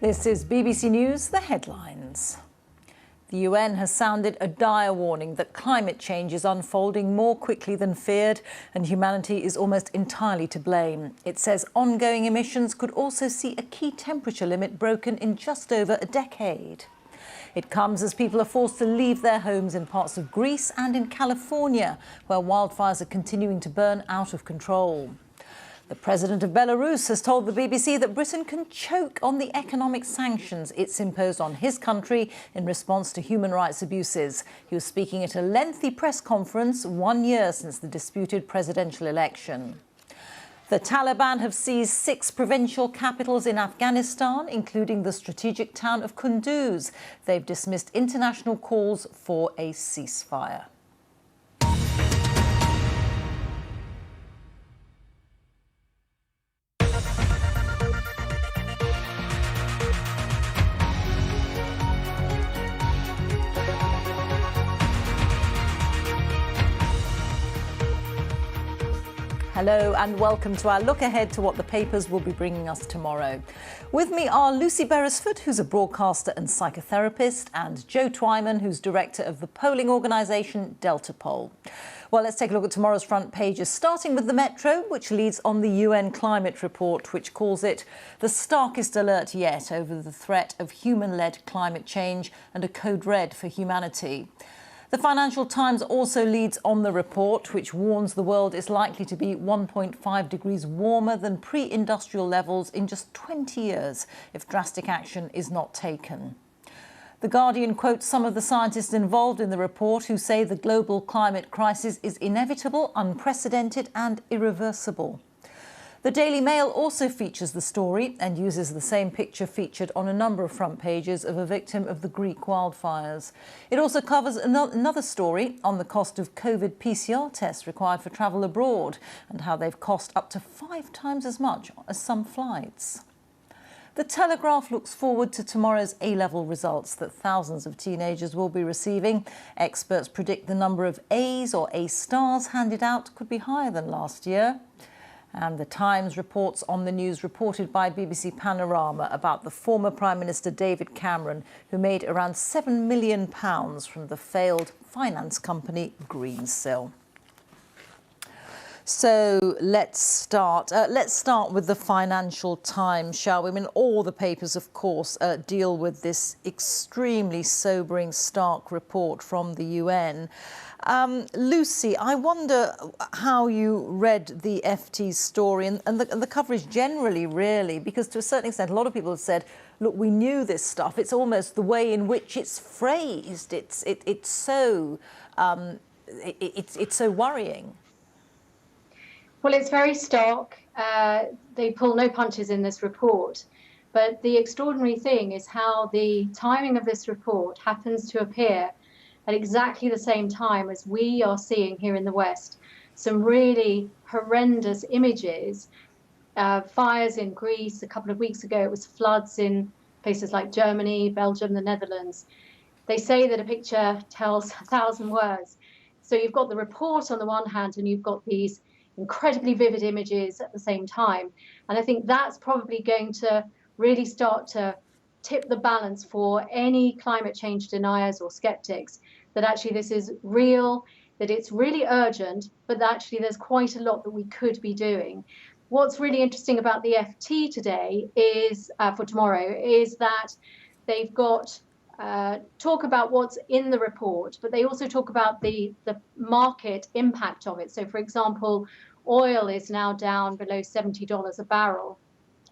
This is BBC News, the headlines. The UN has sounded a dire warning that climate change is unfolding more quickly than feared and humanity is almost entirely to blame. It says ongoing emissions could also see a key temperature limit broken in just over a decade. It comes as people are forced to leave their homes in parts of Greece and in California, where wildfires are continuing to burn out of control. The president of Belarus has told the BBC that Britain can choke on the economic sanctions it's imposed on his country in response to human rights abuses. He was speaking at a lengthy press conference 1 year since the disputed presidential election. The Taliban have seized 6 provincial capitals in Afghanistan, including the strategic town of Kunduz. They've dismissed international calls for a ceasefire. Hello and welcome to our look ahead to what the papers will be bringing us tomorrow. With me are Lucy Beresford, who's a broadcaster and psychotherapist, and Joe Twyman, who's director of the polling organisation Delta Poll. Well, let's take a look at tomorrow's front pages, starting with the Metro, which leads on the UN climate report, which calls it the starkest alert yet over the threat of human-led climate change and a code red for humanity. The Financial Times also leads on the report, which warns the world is likely to be 1.5 degrees warmer than pre-industrial levels in just 20 years if drastic action is not taken. The Guardian quotes some of the scientists involved in the report who say the global climate crisis is inevitable, unprecedented and irreversible. The Daily Mail also features the story and uses the same picture featured on a number of front pages of a victim of the Greek wildfires. It also covers another story on the cost of COVID PCR tests required for travel abroad and how they've cost up to 5 times as much as some flights. The Telegraph looks forward to tomorrow's A-level results that thousands of teenagers will be receiving. Experts predict the number of A's or A stars handed out could be higher than last year. And the Times reports on the news reported by BBC Panorama about the former Prime Minister David Cameron, who made around £7 million from the failed finance company Greensill. So let's start with the Financial Times, shall we? I mean, all the papers, of course, deal with this extremely sobering, stark report from the UN. Lucy, I wonder how you read the FT's story and the coverage generally, really, because to a certain extent, a lot of people have said, look, we knew this stuff. It's almost the way in which it's phrased. It's so worrying. Well, it's very stark. They pull no punches in this report. But the extraordinary thing is how the timing of this report happens to appear at exactly the same time as we are seeing here in the West some really horrendous images. Fires in Greece a couple of weeks ago, it was floods in places like Germany, Belgium, the Netherlands. They say that a picture tells 1,000 words. So you've got the report on the one hand and you've got these incredibly vivid images at the same time. And I think that's probably going to really start to tip the balance for any climate change deniers or skeptics, that actually this is real, that it's really urgent, but that actually there's quite a lot that we could be doing. What's really interesting about the FT today is, for tomorrow, is that they've got talk about what's in the report, but they also talk about the market impact of it. So, for example, oil is now down below $70 a barrel.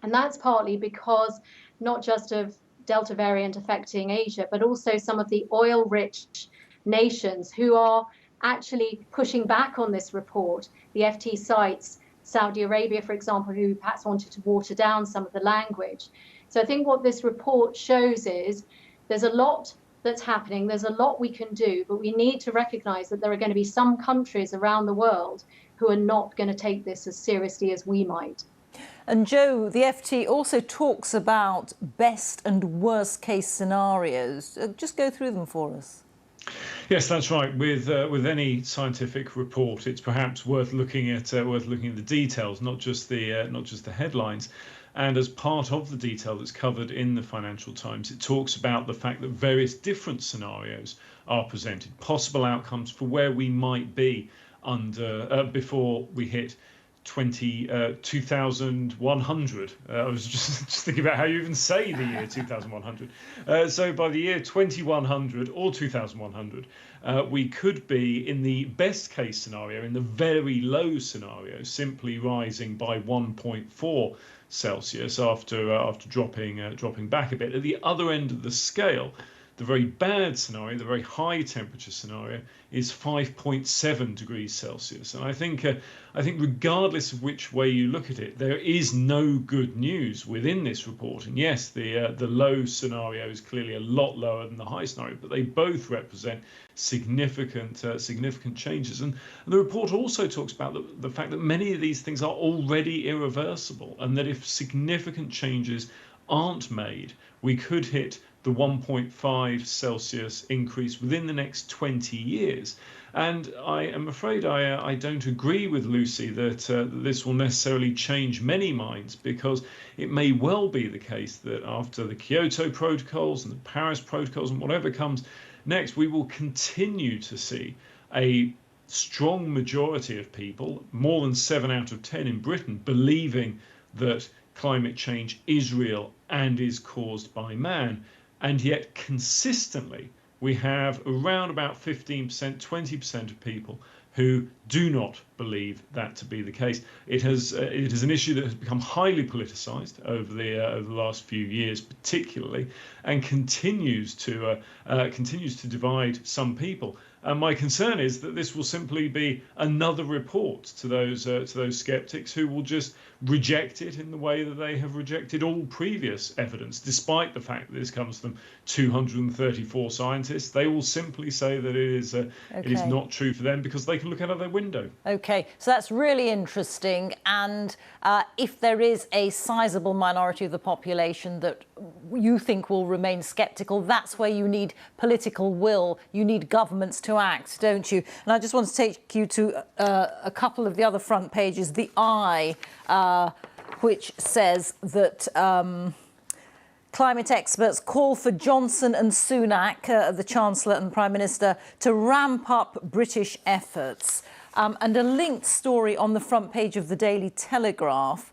And that's partly because not just of Delta variant affecting Asia, but also some of the oil-rich nations who are actually pushing back on this report. The FT cites Saudi Arabia, for example, who perhaps wanted to water down some of the language. So I think what this report shows is there's a lot that's happening, there's a lot we can do, but we need to recognise that there are going to be some countries around the world who are not going to take this as seriously as we might. And Joe, the FT also talks about best and worst case scenarios. Just go through them for us. Yes, that's right. With any scientific report, it's perhaps worth looking at the details, not just the headlines. And as part of the detail that's covered in the Financial Times, it talks about the fact that various different scenarios are presented, possible outcomes for where we might be under before we hit 2100. I was just thinking about how you even say the year 2100. So by the year 2100 or 2100, we could be in the best case scenario, in the very low scenario, simply rising by 1.4 Celsius after dropping back a bit. At the other end of the scale, the very bad scenario, the very high temperature scenario, is 5.7 degrees Celsius. And I think regardless of which way you look at it, there is no good news within this report. And yes, the low scenario is clearly a lot lower than the high scenario, but they both represent significant changes. And the report also talks about the fact that many of these things are already irreversible, and that if significant changes aren't made, we could hit the 1.5 Celsius increase within the next 20 years. And I am afraid I don't agree with Lucy that this will necessarily change many minds, because it may well be the case that after the Kyoto protocols and the Paris protocols and whatever comes next, we will continue to see a strong majority of people, more than 7 out of 10 in Britain, believing that climate change is real and is caused by man. And yet consistently, we have around about 15%, 20% of people who do not believe that to be the case. It is an issue that has become highly politicized over the last few years, particularly, and continues to divide some people. And my concern is that this will simply be another report to those skeptics who will just reject it in the way that they have rejected all previous evidence, despite the fact that this comes from 234 scientists. They will simply say that it is not true for them because they can look out of their window. OK, so that's really interesting. And if there is a sizable minority of the population that you think will remain sceptical, that's where you need political will. You need governments to act, don't you? And I just want to take you to a couple of the other front pages. The Eye, which says that climate experts call for Johnson and Sunak, the Chancellor and Prime Minister, to ramp up British efforts. And a linked story on the front page of the Daily Telegraph,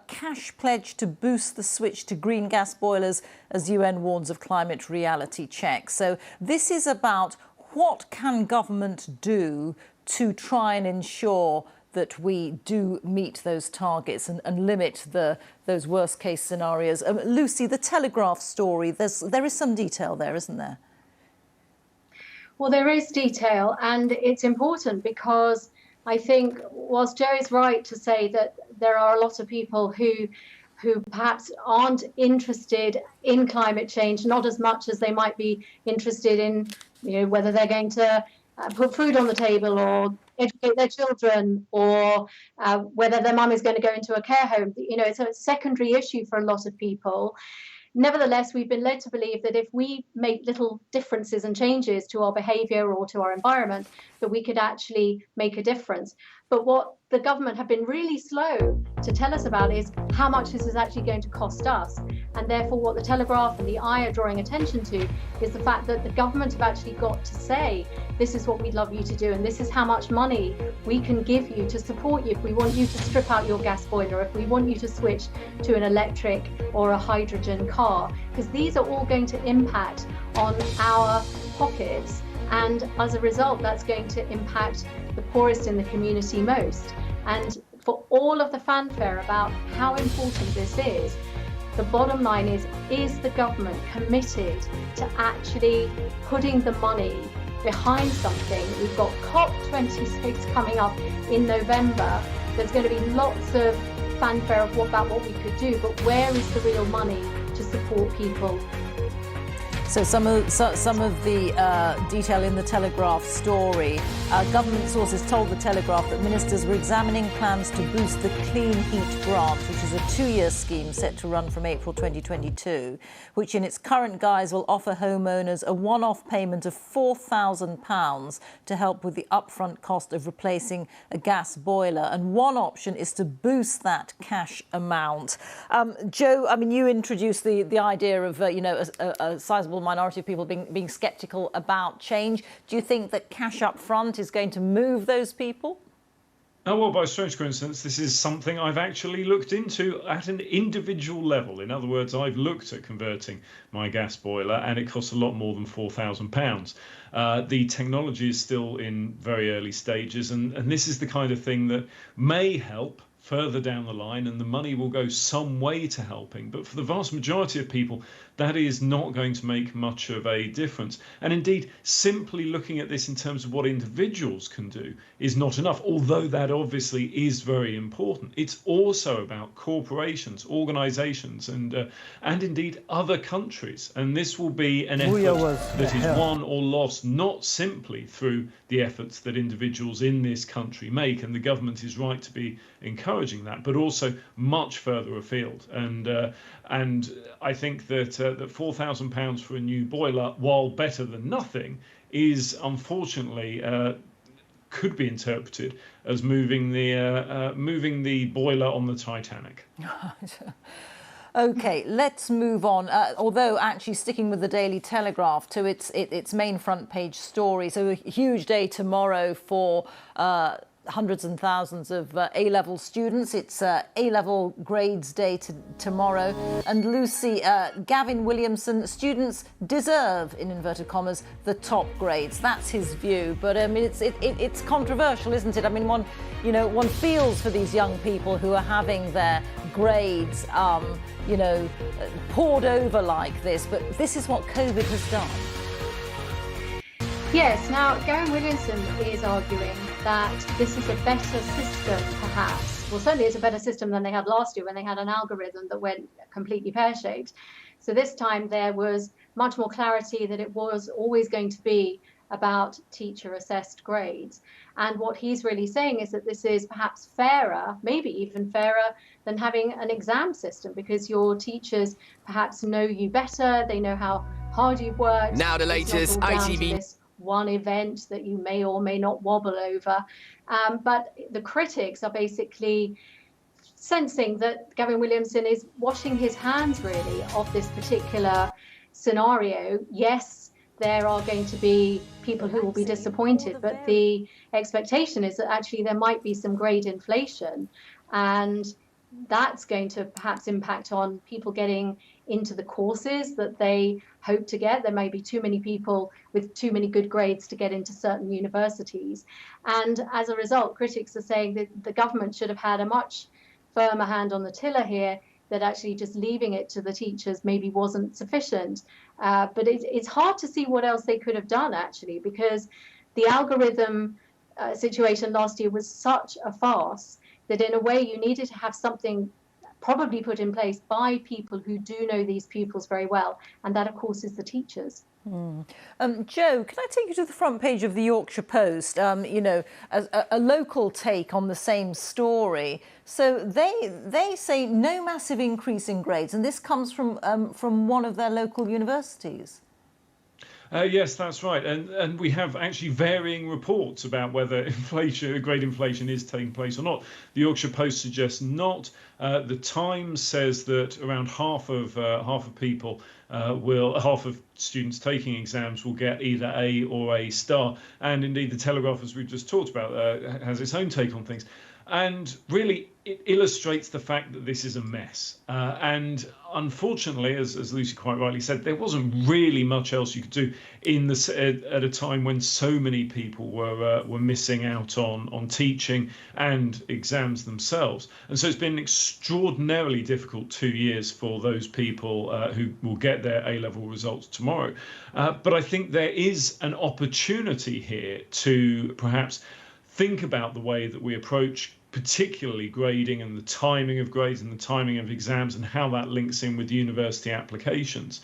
cash pledge to boost the switch to green gas boilers as UN warns of climate reality check. So this is about what can government do to try and ensure that we do meet those targets and limit those worst case scenarios. Lucy, the Telegraph story, there is some detail there, isn't there? Well, there is detail, and it's important because I think whilst Joe is right to say that there are a lot of people who perhaps aren't interested in climate change, not as much as they might be interested in, whether they're going to put food on the table or educate their children, or whether their mum is going to go into a care home. It's a secondary issue for a lot of people. Nevertheless, we've been led to believe that if we make little differences and changes to our behaviour or to our environment, that we could actually make a difference. But what the government have been really slow to tell us about is how much this is actually going to cost us. And therefore, what the Telegraph and the Eye are drawing attention to is the fact that the government have actually got to say, this is what we'd love you to do, and this is how much money we can give you to support you if we want you to strip out your gas boiler, if we want you to switch to an electric or a hydrogen car, because these are all going to impact on our pockets. And as a result, that's going to impact the poorest in the community most. And for all of the fanfare about how important this is, the bottom line is the government committed to actually putting the money behind something? We've got COP26 coming up in November. there's going to be lots of fanfare about what we could do, but where is the real money to support people? So some of the detail in the Telegraph story. Government sources told the Telegraph that ministers were examining plans to boost the Clean Heat Grant, which is a 2-year scheme set to run from April 2022, which in its current guise will offer homeowners a one-off payment of £4,000 to help with the upfront cost of replacing a gas boiler. And one option is to boost that cash amount. Joe, I mean, you introduced the idea of a sizable minority of people being sceptical about change. Do you think that cash up front is going to move those people? Oh, well, by a strange coincidence, this is something I've actually looked into at an individual level. In other words, I've looked at converting my gas boiler and it costs a lot more than £4,000. The technology is still in very early stages, and this is the kind of thing that may help further down the line, and the money will go some way to helping. But for the vast majority of people, that is not going to make much of a difference. And indeed, simply looking at this in terms of what individuals can do is not enough, although that obviously is very important. It's also about corporations, organisations, and indeed other countries. And this will be an effort that is won or lost not simply through the efforts that individuals in this country make, and the government is right to be encouraging that, but also much further afield. And I think that that £4,000 for a new boiler, while better than nothing, is unfortunately could be interpreted as moving the boiler on the Titanic. OK, let's move on. Although actually sticking with the Daily Telegraph to its main front page story. So a huge day tomorrow for hundreds and thousands of A-level students. It's A-level grades day tomorrow. And Lucy, Gavin Williamson, students deserve, in inverted commas, the top grades. That's his view. But I mean, it's controversial, isn't it? I mean, one feels for these young people who are having their grades, poured over like this. But this is what COVID has done. Yes, now Gavin Williamson is arguing that this is a better system, perhaps. Well, certainly it's a better system than they had last year when they had an algorithm that went completely pear-shaped. So this time there was much more clarity that it was always going to be about teacher-assessed grades. And what he's really saying is that this is perhaps fairer, maybe even fairer than having an exam system, because your teachers perhaps know you better, they know how hard you've worked. Now the latest ITV one event that you may or may not wobble over. But the critics are basically sensing that Gavin Williamson is washing his hands really of this particular scenario. Yes, there are going to be people who will be disappointed, but the expectation is that actually there might be some grade inflation, and that's going to perhaps impact on people getting into the courses that they hope to get. There may be too many people with too many good grades to get into certain universities. And as a result, critics are saying that the government should have had a much firmer hand on the tiller here, that actually just leaving it to the teachers maybe wasn't sufficient. But it's hard to see what else they could have done, actually, because the algorithm situation last year was such a farce that in a way you needed to have something probably put in place by people who do know these pupils very well. And that, of course, is the teachers. Joe, can I take you to the front page of the Yorkshire Post? A local take on the same story. So they say no massive increase in grades, and this comes from one of their local universities. Yes, that's right. And we have actually varying reports about whether grade inflation is taking place or not. The Yorkshire Post suggests not. The Times says that around half of students taking exams will get either A or A star. And indeed, the Telegraph, as we've just talked about, has its own take on things. And really, it illustrates the fact that this is a mess. And unfortunately, as Lucy quite rightly said, there wasn't really much else you could do at a time when so many people were missing out on teaching and exams themselves. And so it's been an extraordinarily difficult 2 years for those people who will get their A-level results tomorrow. But I think there is an opportunity here to perhaps think about the way that we approach particularly grading and the timing of grades and the timing of exams and how that links in with university applications,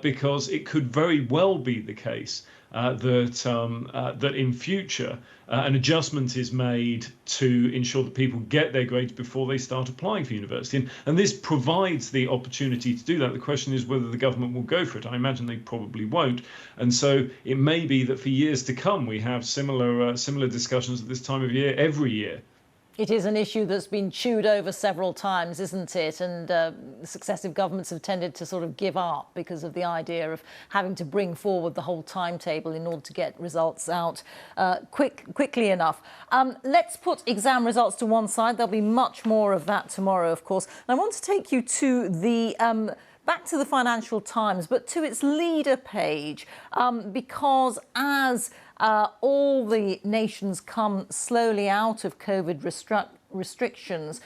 because it could very well be the case that in future an adjustment is made to ensure that people get their grades before they start applying for university. And this provides the opportunity to do that. The question is whether the government will go for it. I imagine they probably won't. And so it may be that for years to come, we have similar discussions at this time of year every year. It is an issue that's been chewed over several times, isn't it? And successive governments have tended to sort of give up because of the idea of having to bring forward the whole timetable in order to get results out quickly enough. Let's put exam results to one side. There'll be much more of that tomorrow, of course. And I want to take you to the back to the Financial Times, but to its leader page, because as all the nations come slowly out of COVID restrictions,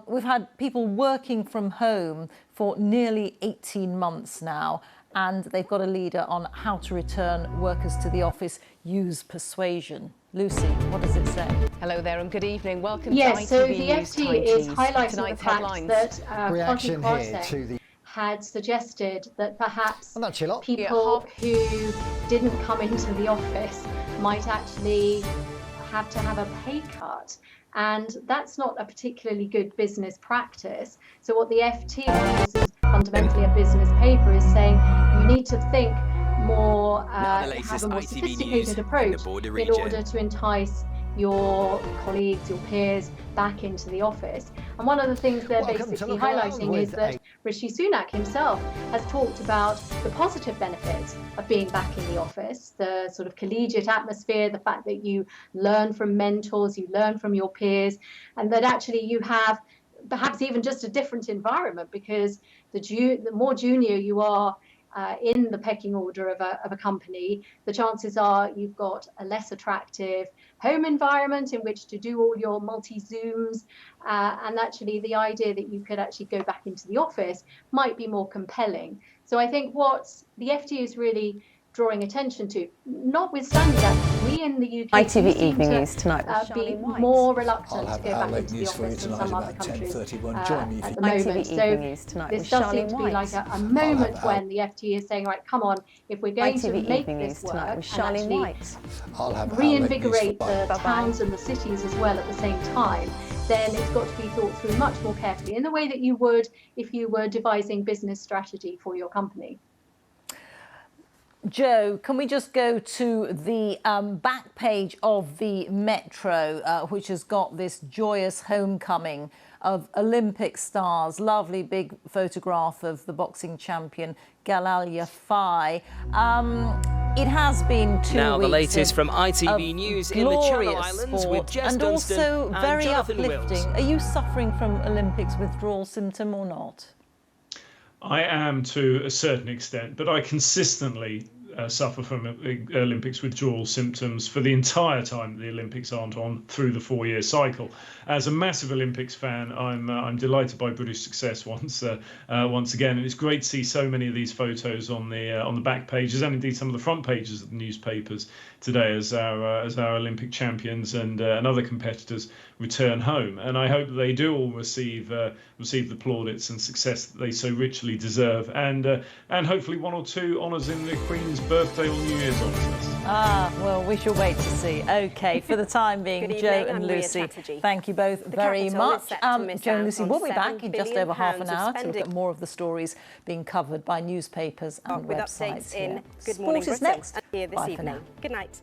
we've had people working from home for nearly 18 months now, and they've got a leader on how to return workers to the office, use persuasion. Lucy, what does it say? Hello there and good evening. Welcome to Yes, ITV so the News FT is Time highlighting Tees. the Tonight's fact headlines. that Reaction here to the had suggested that perhaps not too lot. people who didn't come into the office might actually have to have a pay cut. And that's not a particularly good business practice. So what the FT, this is fundamentally a business paper, is saying you need to think more, have a more sophisticated approach in order to entice your colleagues, your peers back into the office. And one of the things they're basically highlighting is that Rishi Sunak himself has talked about the positive benefits of being back in the office, the sort of collegiate atmosphere, the fact that you learn from mentors, you learn from your peers, and that actually you have perhaps even just a different environment, because the more junior you are in the pecking order of a company, the chances are you've got a less attractive home environment in which to do all your multi-Zooms, and actually the idea that you could actually go back into the office might be more compelling. So I think what the FT is really drawing attention to, notwithstanding that we in the UK ITV Evening News tonight with be more reluctant to go back into the office than some other countries at the moment. So this does seem to be like a moment when the FT is saying, right, come on, if we're going to make this work and actually reinvigorate the towns and the cities as well at the same time, then it's got to be thought through much more carefully in the way that you would if you were devising business strategy for your company. Joe, can we just go to the back page of the Metro, which has got this joyous homecoming of Olympic stars, lovely big photograph of the boxing champion Galal Yafai. It has been 2 weeks now the latest from ITV News in the Channel Islands with Jess and Dunstan also very Jonathan uplifting. Wills. Are you suffering from Olympics withdrawal symptom or not? I am to a certain extent, but I consistently suffer from Olympics withdrawal symptoms for the entire time the Olympics aren't on through the 4-year cycle. As a massive Olympics fan, I'm delighted by British success once again, and it's great to see so many of these photos on the back pages and indeed some of the front pages of the newspapers today as our Olympic champions and other competitors return home. And I hope that they do all receive the plaudits and success that they so richly deserve, and hopefully 1 or 2 honours in the Queen's birthday or New Year's honours list. Well, we shall wait to see. OK, for the time being, Joe and Lucy, thank you both very much. Joe and Lucy will be back in just over half an hour to look at more of the stories being covered by newspapers and websites. With updates in Good Morning Sport is Britain next. here this evening. Good night.